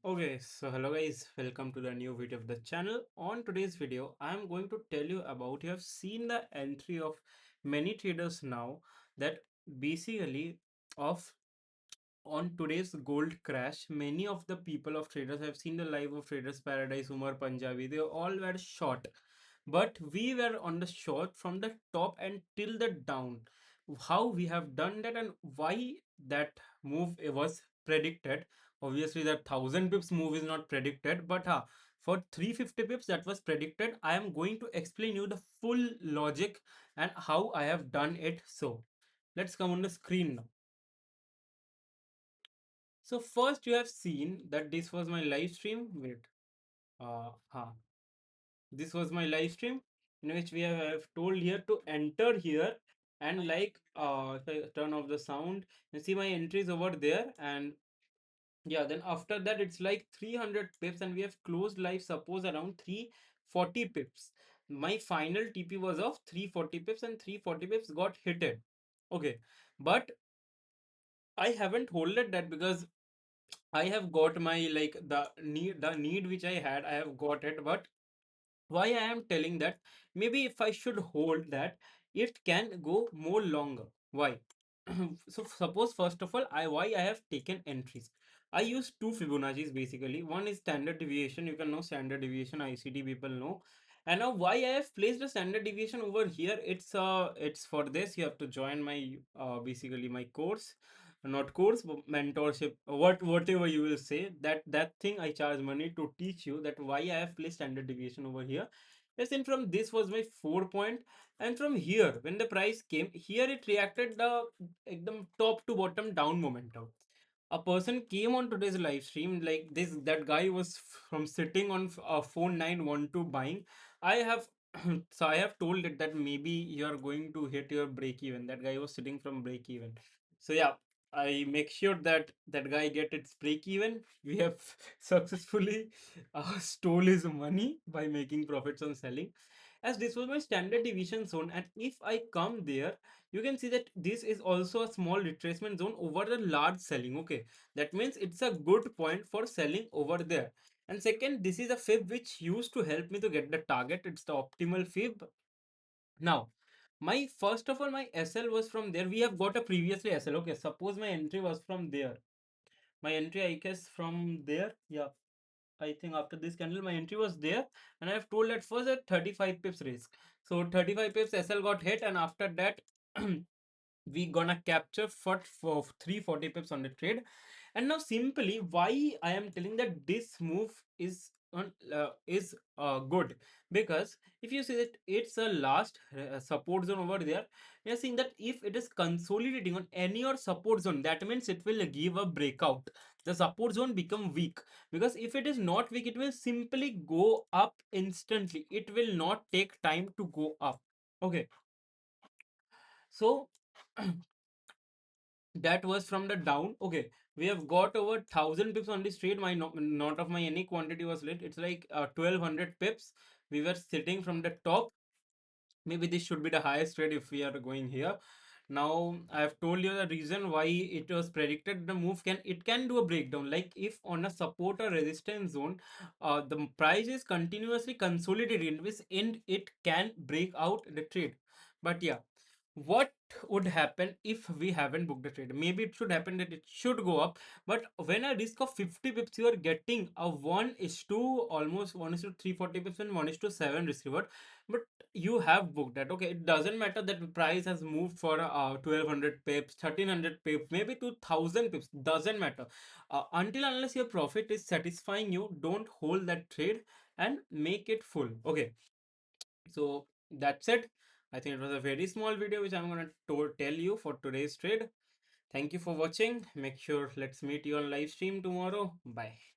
Okay, so hello guys, welcome to the new video of the channel. On today's video, I am going to tell you about you have seen the entry of many traders now that basically of on today's gold crash, many of the people of traders have seen the live of Traders Paradise, Umar Punjabi. They all were short, but we were on the short from the top and till the down. How we have done that and why that move was predicted. Obviously, that 1000 pips move is not predicted, but for 350 pips that was predicted. I am going to explain you the full logic and how I have done it. So let's come on the screen now. So first you have seen that this was my live stream. Wait, huh. This was my live stream in which we have told here to enter here and if I turn off the sound, you see my entries over there. And yeah, then after that it's like 300 pips and we have closed live suppose around 340 pips. My final TP was of 340 pips and 340 pips got hitted. Okay, but I haven't holded that because I have got my the need which I had, I have got it. But why I am telling that, maybe if I should hold that, it can go more longer. Why? So suppose first of all, why I have taken entries. I use two Fibonacci's basically. One is standard deviation. You can know standard deviation. ICT people know. And now why I have placed a standard deviation over here? It's for this. You have to join my basically my course, not course, but mentorship. Whatever you will say. That thing I charge money to teach you that why I have placed standard deviation over here. Yes, and from this was my 4 point, and from here when the price came here, it reacted the एकदम top to bottom down momentum. A person came on today's live stream like this, that guy was from sitting on phone 912 buying. I have so I have told it that maybe you are going to hit your break even. That guy was sitting from break even. So yeah, I make sure that that guy get its break even. We have successfully stole his money by making profits on selling, as this was my standard deviation zone. And if I come there, you can see that this is also a small retracement zone over the large selling. Okay, that means it's a good point for selling over there. And second, this is a fib which used to help me to get the target. It's the optimal fib. Now my first of all, my SL was from there. We have got a previously SL. Okay, suppose my entry was from there. My entry, I guess, from there. Yeah, I think after this candle, my entry was there, and I have told at first at 35 pips risk. So 35 pips SL got hit, and after that, we gonna capture for 340 pips on the trade. And now simply why I am telling that this move is good, because if you see that it's a last support zone over there, we are seeing that if it is consolidating on any or support zone, that means it will give a breakout. The support zone become weak, because if it is not weak, it will simply go up instantly. It will not take time to go up. Okay, so that was from the down. Okay, we have got over 1000 pips on this trade. My not of my any quantity was lit. It's like 1200 pips. We were sitting from the top. Maybe this should be the highest trade if we are going here. Now I have told you the reason why it was predicted the move can do a breakdown. Like if on a support or resistance zone, the price is continuously consolidating, which end it can break out the trade. But yeah, what would happen if we haven't booked the trade? Maybe it should happen that it should go up, but when a risk of 50 pips, you are getting a 1 is to almost 1 is to 340 pips and 1 is to 7 risk reward. But you have booked that. Okay, it doesn't matter that the price has moved for 1200 pips, 1300 pips, maybe 2000 pips, doesn't matter. Until unless your profit is satisfying you, don't hold that trade and make it full. Okay, so that's it. I think it was a very small video which I'm going to tell you for today's trade. Thank you for watching. Make sure let's meet you on live stream tomorrow. Bye.